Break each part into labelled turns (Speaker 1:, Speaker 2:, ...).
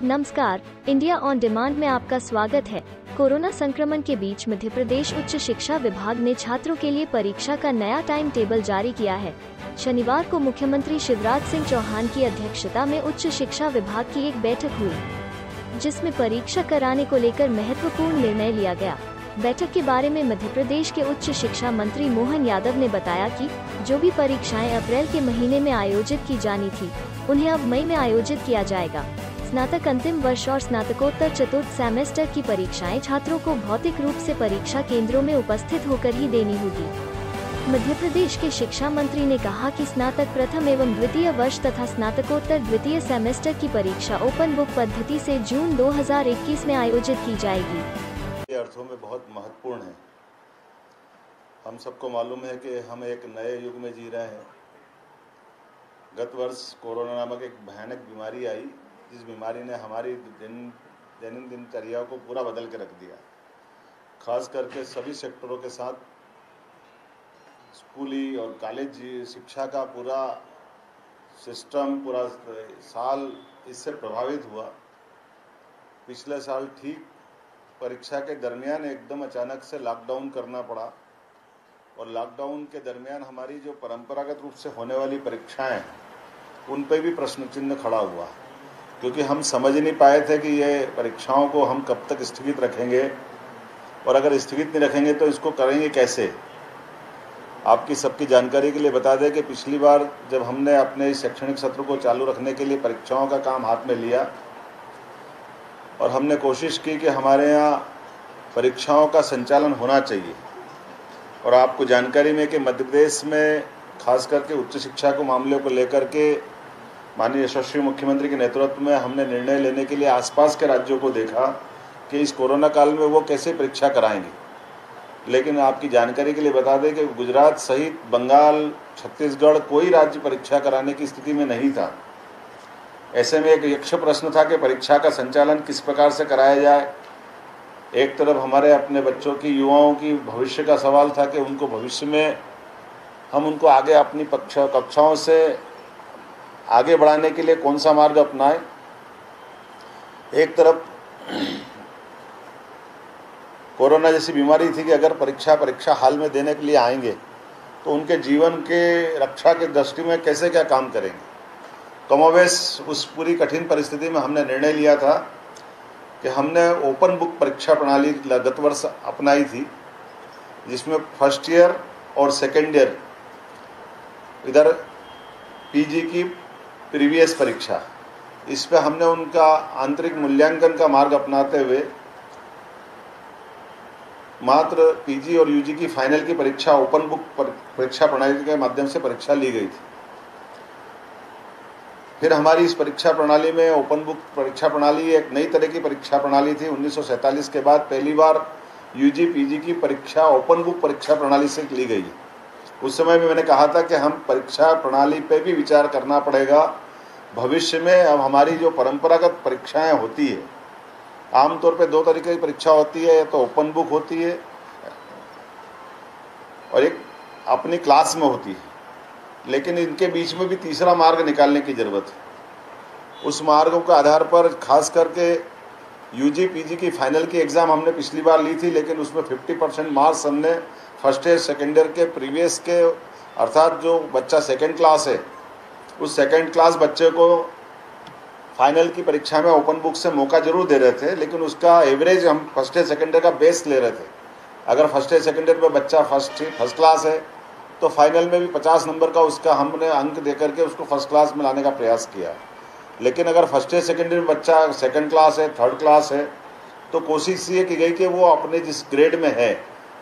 Speaker 1: नमस्कार, India on demand में आपका स्वागत है। कोरोना संक्रमण के बीच मध्य प्रदेश उच्च शिक्षा विभाग ने छात्रों के लिए परीक्षा का नया टाइम टेबल जारी किया है। शनिवार को मुख्यमंत्री शिवराज सिंह चौहान की अध्यक्षता में उच्च शिक्षा विभाग की एक बैठक हुई, जिसमें परीक्षा कराने को लेकर महत्वपूर्ण निर्णय लिया गया। बैठक के बारे में मध्य प्रदेश के उच्च शिक्षा मंत्री मोहन यादव ने बताया कि जो भी परीक्षाएं अप्रैल के महीने में आयोजित की जानी थी, उन्हें अब मई में आयोजित किया जाएगा। स्नातक अंतिम वर्ष और स्नातकोत्तर चतुर्थ सेमेस्टर की परीक्षाएं छात्रों को भौतिक रूप से परीक्षा केंद्रों में उपस्थित होकर ही देनी होगी। मध्य प्रदेश के शिक्षा मंत्री ने कहा कि स्नातक प्रथम एवं द्वितीय वर्ष तथा स्नातकोत्तर द्वितीय सेमेस्टर की परीक्षा ओपन बुक पद्धति से जून 2021 में आयोजित की जाएगी।
Speaker 2: अर्थों में बहुत महत्वपूर्ण है। हम सबको मालूम है कि हम एक नए युग में जी रहे हैं। गत वर्ष कोरोना नामक एक भयानक बीमारी आई, जिस बीमारी ने हमारी दैनिक दिनचर्या को पूरा बदल के रख दिया। खास करके सभी सेक्टरों के साथ स्कूली और कॉलेज शिक्षा का पूरा सिस्टम, पूरा साल इससे प्रभावित हुआ। पिछले साल ठीक परीक्षा के दरमियान एकदम अचानक से लॉकडाउन करना पड़ा, और लॉकडाउन के दरमियान हमारी जो परंपरागत रूप से होने वाली परीक्षाएं, उन पर भी प्रश्न चिन्ह खड़ा हुआ, क्योंकि हम समझ नहीं पाए थे कि ये परीक्षाओं को हम कब तक स्थगित रखेंगे, और अगर स्थगित नहीं रखेंगे तो इसको करेंगे कैसे। आपकी सबकी जानकारी के लिए बता दें कि पिछली बार जब हमने अपने शैक्षणिक सत्र को चालू रखने के लिए परीक्षाओं का काम हाथ में लिया, और हमने कोशिश की कि हमारे यहाँ परीक्षाओं का संचालन होना चाहिए। और आपको जानकारी में कि मध्य प्रदेश में खास करके उच्च शिक्षा को मामले को लेकर के माननीय यशस्वी मुख्यमंत्री के नेतृत्व में हमने निर्णय लेने के लिए आसपास के राज्यों को देखा कि इस कोरोना काल में वो कैसे परीक्षा कराएंगे। लेकिन आपकी जानकारी के लिए बता दें कि गुजरात सहित बंगाल, छत्तीसगढ़ कोई राज्य परीक्षा कराने की स्थिति में नहीं था। ऐसे में एक यक्ष प्रश्न था कि परीक्षा का संचालन किस प्रकार से कराया जाए। एक तरफ हमारे अपने बच्चों की, युवाओं की भविष्य का सवाल था कि उनको भविष्य में हम उनको आगे अपनी कक्षाओं से आगे बढ़ाने के लिए कौन सा मार्ग अपनाएं। एक तरफ कोरोना जैसी बीमारी थी कि अगर परीक्षा हाल में देने के लिए आएंगे तो उनके जीवन के रक्षा के दृष्टि में कैसे क्या काम करेंगे। कमोवेश उस पूरी कठिन परिस्थिति में हमने निर्णय लिया था कि हमने ओपन बुक परीक्षा प्रणाली गत वर्ष अपनाई थी, जिसमें फर्स्ट ईयर और सेकेंड ईयर इधर पीजी की प्रीवियस परीक्षा, इस पे हमने उनका आंतरिक मूल्यांकन का मार्ग अपनाते हुए मात्र पीजी और यूजी की फाइनल की परीक्षा ओपन बुक परीक्षा प्रणाली के माध्यम से परीक्षा ली गई थी। फिर हमारी इस परीक्षा प्रणाली में ओपन बुक परीक्षा प्रणाली एक नई तरह की परीक्षा प्रणाली थी। 1947 के बाद पहली बार यूजी पीजी की परीक्षा ओपन बुक परीक्षा प्रणाली से ली गई। उस समय में मैंने कहा था कि हम परीक्षा प्रणाली पे भी विचार करना पड़ेगा। भविष्य में अब हमारी जो परंपरागत परीक्षाएं होती है, आमतौर पे दो तरीके की परीक्षा होती है, तो ओपन बुक होती है और एक अपनी क्लास में होती है, लेकिन इनके बीच में भी तीसरा मार्ग निकालने की ज़रूरत है। उस मार्गों के आधार पर खास करके यूजी पीजी की फाइनल की एग्ज़ाम हमने पिछली बार ली थी, लेकिन उसमें 50% मार्क्स हमने फर्स्ट ईयर सेकेंड ईयर के प्रीवियस के, अर्थात जो बच्चा सेकेंड क्लास है उस सेकेंड क्लास बच्चे को फाइनल की परीक्षा में ओपन बुक से मौका जरूर दे रहे थे, लेकिन उसका एवरेज हम फर्स्ट ईयर सेकेंड ईयर का बेस ले रहे थे। अगर फर्स्ट ईयर सेकेंड ईयर में बच्चा फर्स्ट क्लास है तो फाइनल में भी 50 नंबर का उसका हमने अंक दे करके उसको फर्स्ट क्लास में लाने का प्रयास किया। लेकिन अगर फर्स्ट ईयर सेकेंड ईयर में बच्चा सेकेंड क्लास है, थर्ड क्लास है, तो कोशिश ये की गई कि वो अपने जिस ग्रेड में है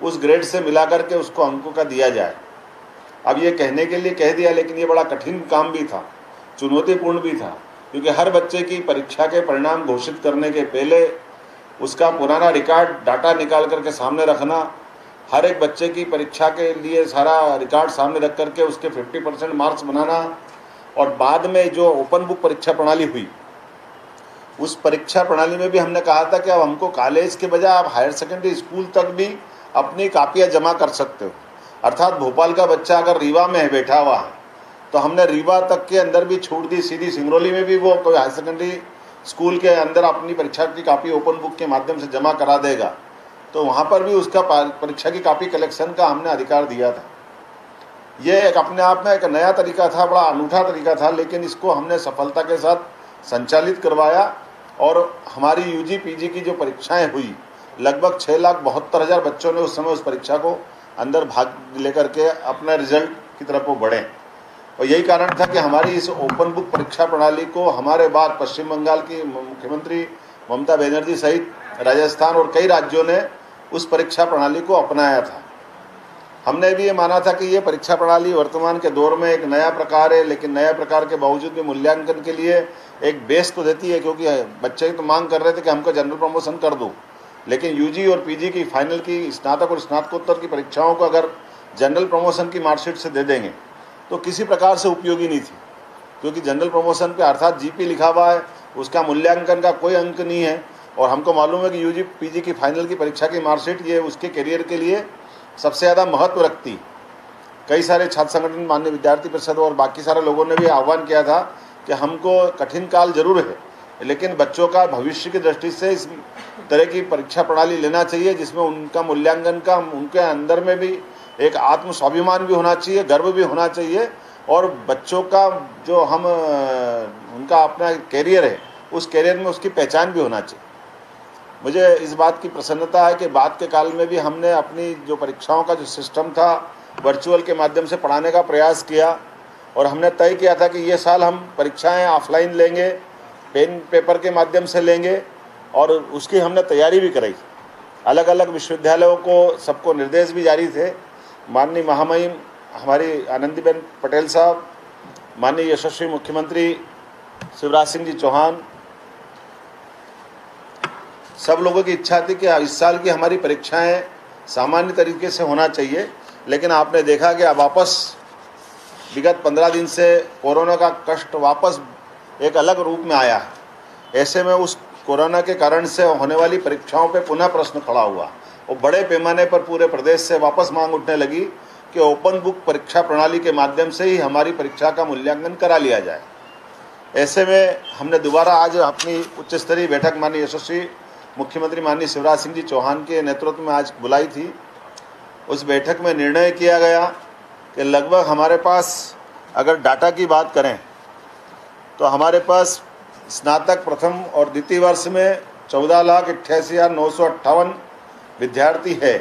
Speaker 2: उस ग्रेड से मिला करके उसको अंकों का दिया जाए। अब ये कहने के लिए कह दिया, लेकिन ये बड़ा कठिन काम भी था, चुनौतीपूर्ण भी था, क्योंकि हर बच्चे की परीक्षा के परिणाम घोषित करने के पहले उसका पुराना रिकॉर्ड डाटा निकाल करके सामने रखना, हर एक बच्चे की परीक्षा के लिए सारा रिकॉर्ड सामने रख करके उसके 50% मार्क्स बनाना, और बाद में जो ओपन बुक परीक्षा प्रणाली हुई उस परीक्षा प्रणाली में भी हमने कहा था कि अब हमको कॉलेज के बजाय आप हायर सेकेंडरी स्कूल तक भी अपनी कापियाँ जमा कर सकते हो। अर्थात भोपाल का बच्चा अगर रीवा में है बैठा हुआ, तो हमने रीवा तक के अंदर भी छूट दी, सीधी सिंगरौली में भी वो कोई हायर सेकेंडरी स्कूल के अंदर अपनी परीक्षा की कॉपी ओपन बुक के माध्यम से जमा करा देगा, तो वहाँ पर भी उसका परीक्षा की कॉपी कलेक्शन का हमने अधिकार दिया था। ये एक अपने आप में एक नया तरीका था, बड़ा अनूठा तरीका था, लेकिन इसको हमने सफलता के साथ संचालित करवाया और हमारी यूजी पीजी की जो परीक्षाएं हुई, लगभग 6,72,000 बच्चों ने उस समय उस परीक्षा को अंदर भाग लेकर के अपने रिजल्ट की तरफ वो बढ़े। और यही कारण था कि हमारी इस ओपन बुक परीक्षा प्रणाली को हमारे बाद पश्चिम बंगाल की मुख्यमंत्री ममता बनर्जी सहित राजस्थान और कई राज्यों ने उस परीक्षा प्रणाली को अपनाया था। हमने भी ये माना था कि ये परीक्षा प्रणाली वर्तमान के दौर में एक नया प्रकार है, लेकिन नया प्रकार के बावजूद भी मूल्यांकन के लिए एक बेस तो देती है, क्योंकि बच्चे तो मांग कर रहे थे कि हमको जनरल प्रमोशन कर दो, लेकिन यूजी और पीजी की फाइनल की स्नातक और स्नातकोत्तर की परीक्षाओं को अगर जनरल प्रमोशन की मार्कशीट से दे देंगे तो किसी प्रकार से उपयोगी नहीं थी, क्योंकि जनरल प्रमोशन पे अर्थात जीपी लिखा हुआ है, उसका मूल्यांकन का कोई अंक नहीं है। और हमको मालूम है कि यूजी पीजी की फाइनल की परीक्षा की मार्कशीट ये उसके करियर के लिए सबसे ज़्यादा महत्व रखती। कई सारे छात्र संगठन, माननीय विद्यार्थी परिषद और बाकी सारे लोगों ने भी आह्वान किया था कि हमको कठिन काल जरूर है, लेकिन बच्चों का भविष्य की दृष्टि से इस तरह की परीक्षा प्रणाली लेना चाहिए जिसमें उनका मूल्यांकन का, उनके अंदर में भी एक आत्म स्वाभिमान भी होना चाहिए, गर्व भी होना चाहिए, और बच्चों का जो हम उनका अपना कैरियर है उस कैरियर में उसकी पहचान भी होना चाहिए। मुझे इस बात की प्रसन्नता है कि बाद के काल में भी हमने अपनी जो परीक्षाओं का जो सिस्टम था वर्चुअल के माध्यम से पढ़ाने का प्रयास किया, और हमने तय किया था कि ये साल हम परीक्षाएं ऑफलाइन लेंगे, पेन पेपर के माध्यम से लेंगे, और उसकी हमने तैयारी भी कराई। अलग अलग विश्वविद्यालयों को सबको निर्देश भी जारी थे। माननीय महामहिम हमारी आनंदीबेन पटेल साहब, माननीय यशस्वी मुख्यमंत्री शिवराज सिंह जी चौहान, सब लोगों की इच्छा थी कि इस साल की हमारी परीक्षाएं सामान्य तरीके से होना चाहिए, लेकिन आपने देखा कि अब वापस विगत 15 दिन से कोरोना का कष्ट वापस एक अलग रूप में आया है। ऐसे में उस कोरोना के कारण से होने वाली परीक्षाओं पे पुनः प्रश्न खड़ा हुआ और बड़े पैमाने पर पूरे प्रदेश से वापस मांग उठने लगी कि ओपन बुक परीक्षा प्रणाली के माध्यम से ही हमारी परीक्षा का मूल्यांकन करा लिया जाए। ऐसे में हमने दोबारा आज अपनी उच्च स्तरीय बैठक माननीय यशस्वी मुख्यमंत्री माननीय शिवराज सिंह जी चौहान के नेतृत्व में आज बुलाई थी। उस बैठक में निर्णय किया गया कि लगभग हमारे पास अगर डाटा की बात करें तो हमारे पास स्नातक प्रथम और द्वितीय वर्ष में 14,88,958 विद्यार्थी है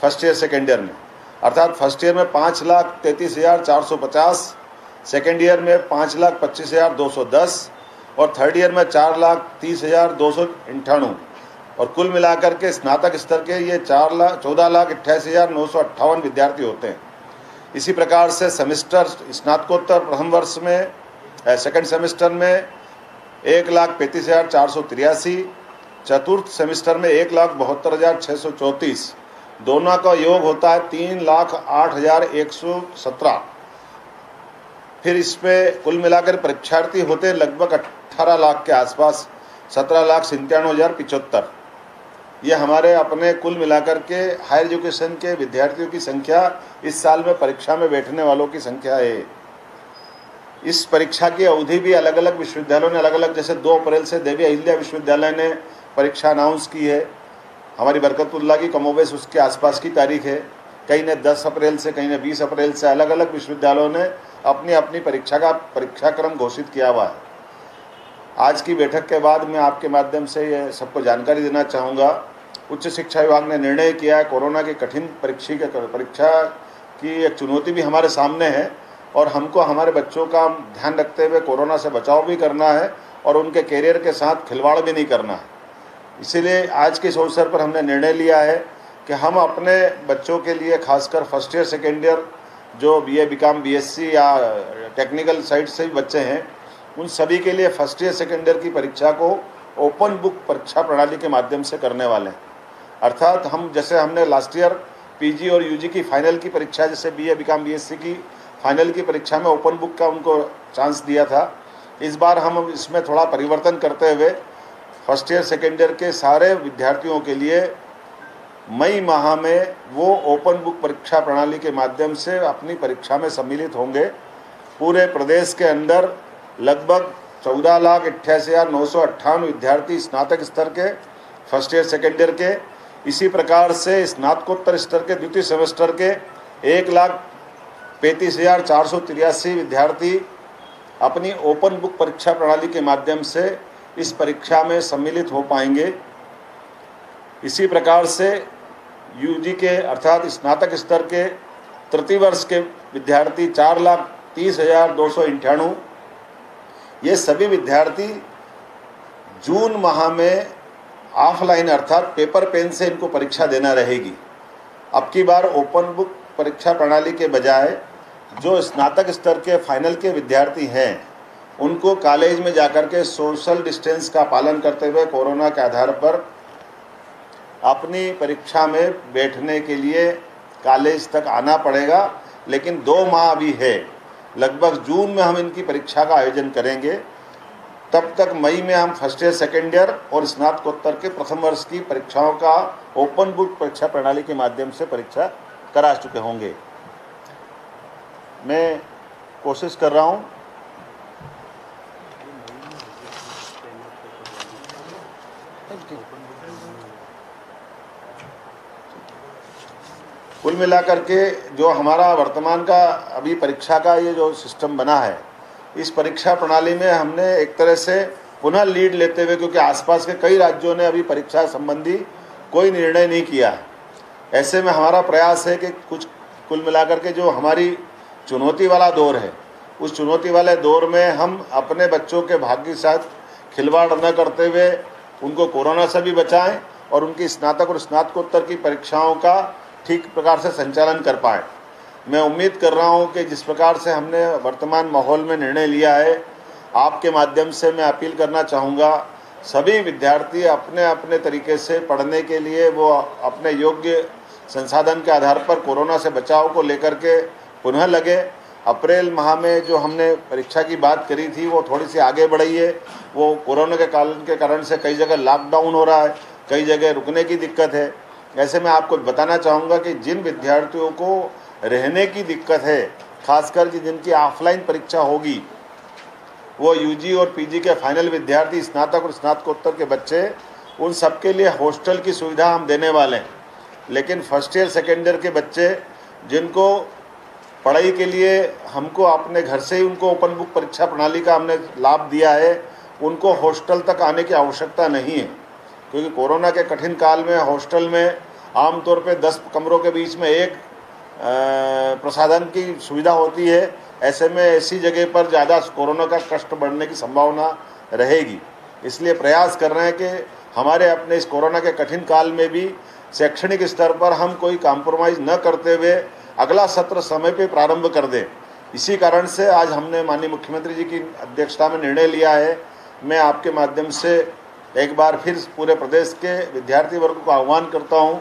Speaker 2: फर्स्ट ईयर सेकेंड ईयर में, अर्थात फर्स्ट ईयर में 5,33,450, सेकेंड ईयर में 5,25,210 और थर्ड ईयर में 4,30,298, और कुल मिलाकर के स्नातक स्तर के ये 14,88,958 विद्यार्थी होते हैं। इसी प्रकार से सेमेस्टर स्नातकोत्तर प्रथम वर्ष में सेकंड सेमेस्टर में 1,35,483, चतुर्थ सेमेस्टर में 1,72,634, दोनों का योग होता है 3,08,117। फिर इसमें कुल मिलाकर परीक्षार्थी होते हैं लगभग 18 लाख के आसपास, 17,97,075। ये हमारे अपने कुल मिलाकर के हायर एजुकेशन के विद्यार्थियों की संख्या इस साल में परीक्षा में बैठने वालों की संख्या है। इस परीक्षा की अवधि भी अलग अलग विश्वविद्यालयों ने अलग अलग, जैसे 2 अप्रैल से देवी अहिल्या विश्वविद्यालय ने परीक्षा अनाउंस की है, हमारी बरकतुल्लाह की कमोबेश उसके आसपास की तारीख है, कई ने 10 अप्रैल से, कई ने 20 अप्रैल से, अलग अलग विश्वविद्यालयों ने अपनी अपनी परीक्षाक्रम घोषित किया हुआ है। आज की बैठक के बाद मैं आपके माध्यम से ये सबको जानकारी देना चाहूँगा, उच्च शिक्षा विभाग ने निर्णय किया है कोरोना की कठिन परीक्षा की एक चुनौती भी हमारे सामने है, और हमको हमारे बच्चों का ध्यान रखते हुए कोरोना से बचाव भी करना है और उनके कैरियर के साथ खिलवाड़ भी नहीं करना है। इसीलिए आज के इस अवसर पर हमने निर्णय लिया है कि हम अपने बच्चों के लिए, खासकर फर्स्ट ईयर सेकेंड ईयर जो BA BCom BSc या टेक्निकल साइड से भी बच्चे हैं, उन सभी के लिए फर्स्ट ईयर सेकेंड ईयर की परीक्षा को ओपन बुक परीक्षा प्रणाली के माध्यम से करने वाले हैं। अर्थात हम जैसे हमने लास्ट ईयर PG और UG की फाइनल की परीक्षा, जैसे BA BCom BSc की फाइनल की परीक्षा में ओपन बुक का उनको चांस दिया था, इस बार हम इसमें थोड़ा परिवर्तन करते हुए फर्स्ट ईयर सेकेंड ईयर के सारे विद्यार्थियों के लिए मई माह में वो ओपन बुक परीक्षा प्रणाली के माध्यम से अपनी परीक्षा में सम्मिलित होंगे। पूरे प्रदेश के अंदर लगभग 14,88,958 विद्यार्थी स्नातक स्तर के फर्स्ट ईयर सेकेंड ईयर के, इसी प्रकार से स्नातकोत्तर स्तर के द्वितीय सेमेस्टर के 1,35,483 विद्यार्थी अपनी ओपन बुक परीक्षा प्रणाली के माध्यम से इस परीक्षा में सम्मिलित हो पाएंगे। इसी प्रकार से यूजी के अर्थात स्नातक स्तर के तृतीय वर्ष के विद्यार्थी 4,30,298, ये सभी विद्यार्थी जून माह में ऑफलाइन अर्थात पेपर पेन से इनको परीक्षा देना रहेगी। अब की बार ओपन बुक परीक्षा प्रणाली के बजाय जो स्नातक स्तर के फाइनल के विद्यार्थी हैं उनको कॉलेज में जाकर के सोशल डिस्टेंस का पालन करते हुए कोरोना के आधार पर अपनी परीक्षा में बैठने के लिए कॉलेज तक आना पड़ेगा। लेकिन 2 माह अभी है, लगभग जून में हम इनकी परीक्षा का आयोजन करेंगे। तब तक मई में हम फर्स्ट ईयर सेकेंड ईयर और स्नातकोत्तर के प्रथम वर्ष की परीक्षाओं का ओपन बुक परीक्षा प्रणाली के माध्यम से परीक्षा करा चुके होंगे। मैं कोशिश कर रहा हूँ कुल मिलाकर के जो हमारा वर्तमान का अभी परीक्षा का ये जो सिस्टम बना है, इस परीक्षा प्रणाली में हमने एक तरह से पुनः लीड लेते हुए, क्योंकि आसपास के कई राज्यों ने अभी परीक्षा संबंधी कोई निर्णय नहीं किया है, ऐसे में हमारा प्रयास है कि कुछ कुल मिलाकर के जो हमारी चुनौती वाला दौर है, उस चुनौती वाले दौर में हम अपने बच्चों के भाग्य के साथ खिलवाड़ न करते हुए उनको कोरोना से भी बचाएं और उनकी स्नातक और स्नातकोत्तर की परीक्षाओं का ठीक प्रकार से संचालन कर पाएँ। मैं उम्मीद कर रहा हूं कि जिस प्रकार से हमने वर्तमान माहौल में निर्णय लिया है, आपके माध्यम से मैं अपील करना चाहूँगा, सभी विद्यार्थी अपने अपने तरीके से पढ़ने के लिए वो अपने योग्य संसाधन के आधार पर कोरोना से बचाव को लेकर के पुनः लगे। अप्रैल माह में जो हमने परीक्षा की बात करी थी वो थोड़ी सी आगे बढ़ी है। वो कोरोना के कारण से कई जगह लॉकडाउन हो रहा है, कई जगह रुकने की दिक्कत है। ऐसे में आपको बताना चाहूँगा कि जिन विद्यार्थियों को रहने की दिक्कत है, खासकर कि जिनकी ऑफलाइन परीक्षा होगी, वो यूजी और पीजी के फाइनल विद्यार्थी, स्नातक और स्नातकोत्तर के बच्चे, उन सबके लिए हॉस्टल की सुविधा हम देने वाले हैं। लेकिन फर्स्ट ईयर सेकेंड ईयर के बच्चे जिनको पढ़ाई के लिए हमको अपने घर से ही उनको ओपन बुक परीक्षा प्रणाली का हमने लाभ दिया है, उनको हॉस्टल तक आने की आवश्यकता नहीं है, क्योंकि कोरोना के कठिन काल में हॉस्टल में आमतौर पे 10 कमरों के बीच में एक प्रसाधन की सुविधा होती है। ऐसे में ऐसी जगह पर ज़्यादा कोरोना का कष्ट बढ़ने की संभावना रहेगी। इसलिए प्रयास कर रहे हैं कि हमारे अपने इस कोरोना के कठिन काल में भी शैक्षणिक स्तर पर हम कोई कॉम्प्रोमाइज़ न करते हुए अगला सत्र समय पे प्रारंभ कर दें। इसी कारण से आज हमने माननीय मुख्यमंत्री जी की अध्यक्षता में निर्णय लिया है। मैं आपके माध्यम से एक बार फिर पूरे प्रदेश के विद्यार्थी वर्ग को आह्वान करता हूं,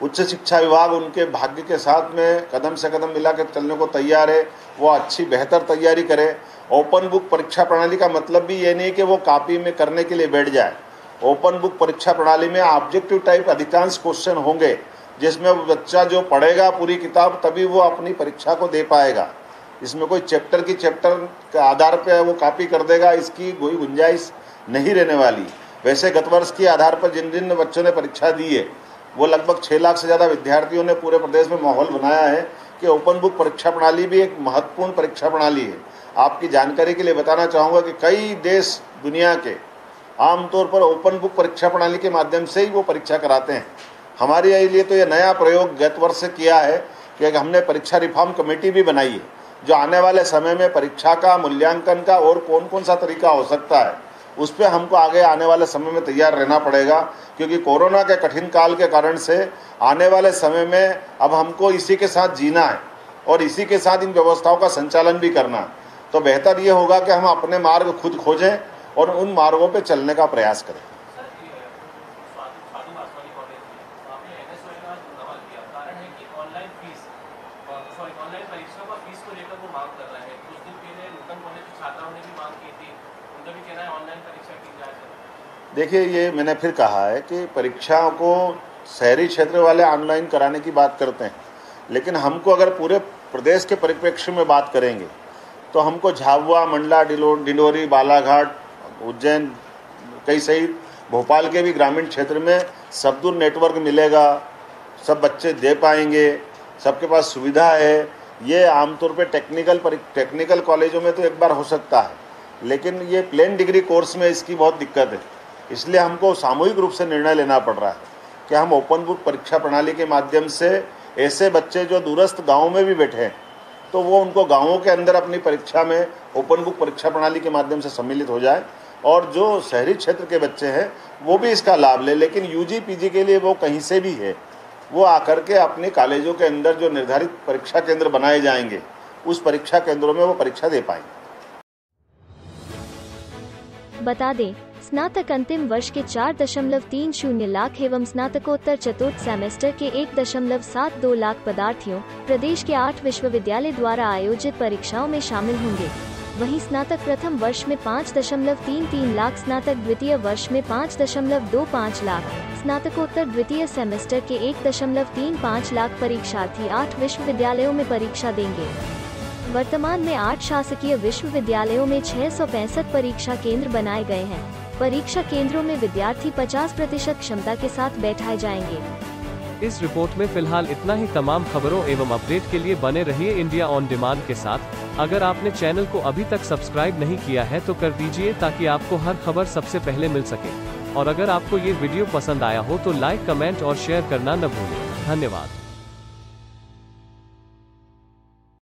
Speaker 2: उच्च शिक्षा विभाग उनके भाग्य के साथ में कदम से कदम मिलाकर चलने को तैयार है। वो अच्छी बेहतर तैयारी करे। ओपन बुक परीक्षा प्रणाली का मतलब भी ये नहीं कि वो कॉपी में करने के लिए बैठ जाए। ओपन बुक परीक्षा प्रणाली में ऑब्जेक्टिव टाइप अधिकांश क्वेश्चन होंगे, जिसमें बच्चा जो पढ़ेगा पूरी किताब तभी वो अपनी परीक्षा को दे पाएगा। इसमें कोई चैप्टर के आधार पर वो कॉपी कर देगा, इसकी कोई गुंजाइश नहीं रहने वाली। वैसे गत वर्ष के आधार पर जिन जिन बच्चों ने परीक्षा दी है, वो लगभग 6 लाख से ज़्यादा विद्यार्थियों ने पूरे प्रदेश में माहौल बनाया है कि ओपन बुक परीक्षा प्रणाली भी एक महत्वपूर्ण परीक्षा प्रणाली है। आपकी जानकारी के लिए बताना चाहूँगा कि कई देश दुनिया के आमतौर पर ओपन बुक परीक्षा प्रणाली के माध्यम से ही वो परीक्षा कराते हैं। हमारे लिए तो ये नया प्रयोग गत वर्ष से किया है कि हमने परीक्षा रिफॉर्म कमेटी भी बनाई है, जो आने वाले समय में परीक्षा का मूल्यांकन का और कौन कौन सा तरीका हो सकता है उस पर हमको आगे आने वाले समय में तैयार रहना पड़ेगा। क्योंकि कोरोना के कठिन काल के कारण से आने वाले समय में अब हमको इसी के साथ जीना है और इसी के साथ इन व्यवस्थाओं का संचालन भी करना है। तो बेहतर ये होगा कि हम अपने मार्ग खुद खोजें और उन मार्गों पर चलने का प्रयास करें। देखिए, ये मैंने फिर कहा है कि परीक्षाओं को शहरी क्षेत्र वाले ऑनलाइन कराने की बात करते हैं, लेकिन हमको अगर पूरे प्रदेश के परिप्रेक्ष्य में बात करेंगे तो हमको झाबुआ, मंडला, डिंडोरी, बालाघाट, उज्जैन कई सहित भोपाल के भी ग्रामीण क्षेत्र में सब दूर नेटवर्क मिलेगा, सब बच्चे दे पाएंगे, सबके पास सुविधा है। ये आमतौर पे टेक्निकल कॉलेजों में तो एक बार हो सकता है, लेकिन ये प्लेन डिग्री कोर्स में इसकी बहुत दिक्कत है। इसलिए हमको सामूहिक रूप से निर्णय लेना पड़ रहा है कि हम ओपन बुक परीक्षा प्रणाली के माध्यम से ऐसे बच्चे जो दूरस्थ गाँव में भी बैठे हैं तो वो उनको गाँवों के अंदर अपनी परीक्षा में ओपन बुक परीक्षा प्रणाली के माध्यम से सम्मिलित हो जाए, और जो शहरी क्षेत्र के बच्चे हैं वो भी इसका लाभ लें। लेकिन यूजी पीजी के लिए वो कहीं से भी है, वो आकर के अपने कॉलेजों के अंदर जो निर्धारित परीक्षा केंद्र बनाए जाएंगे उस परीक्षा केंद्रों में वो परीक्षा दे पाएंगे।
Speaker 1: बता दें, स्नातक अंतिम वर्ष के 4.30 लाख एवं स्नातकोत्तर चतुर्थ सेमेस्टर के 1.72 लाख पदार्थियों प्रदेश के 8 विश्वविद्यालय द्वारा आयोजित परीक्षाओं में शामिल होंगे। वहीं स्नातक प्रथम वर्ष में 5.33 लाख, स्नातक द्वितीय वर्ष में 5.25 लाख, स्नातकोत्तर द्वितीय सेमेस्टर के 1.35 लाख परीक्षार्थी 8 विश्वविद्यालयों में परीक्षा देंगे। वर्तमान में 8 शासकीय विश्वविद्यालयों में 665 परीक्षा केंद्र बनाए गए हैं। परीक्षा केंद्रों में विद्यार्थी 50% क्षमता के साथ बैठाए जाएंगे।
Speaker 3: इस रिपोर्ट में फिलहाल इतना ही। तमाम खबरों एवं अपडेट के लिए बने रहिए इंडिया ऑन डिमांड के साथ। अगर आपने चैनल को अभी तक सब्सक्राइब नहीं किया है तो कर दीजिए ताकि आपको हर खबर सबसे पहले मिल सके। और अगर आपको ये वीडियो पसंद आया हो तो लाइक, कमेंट और शेयर करना न भूलें। धन्यवाद।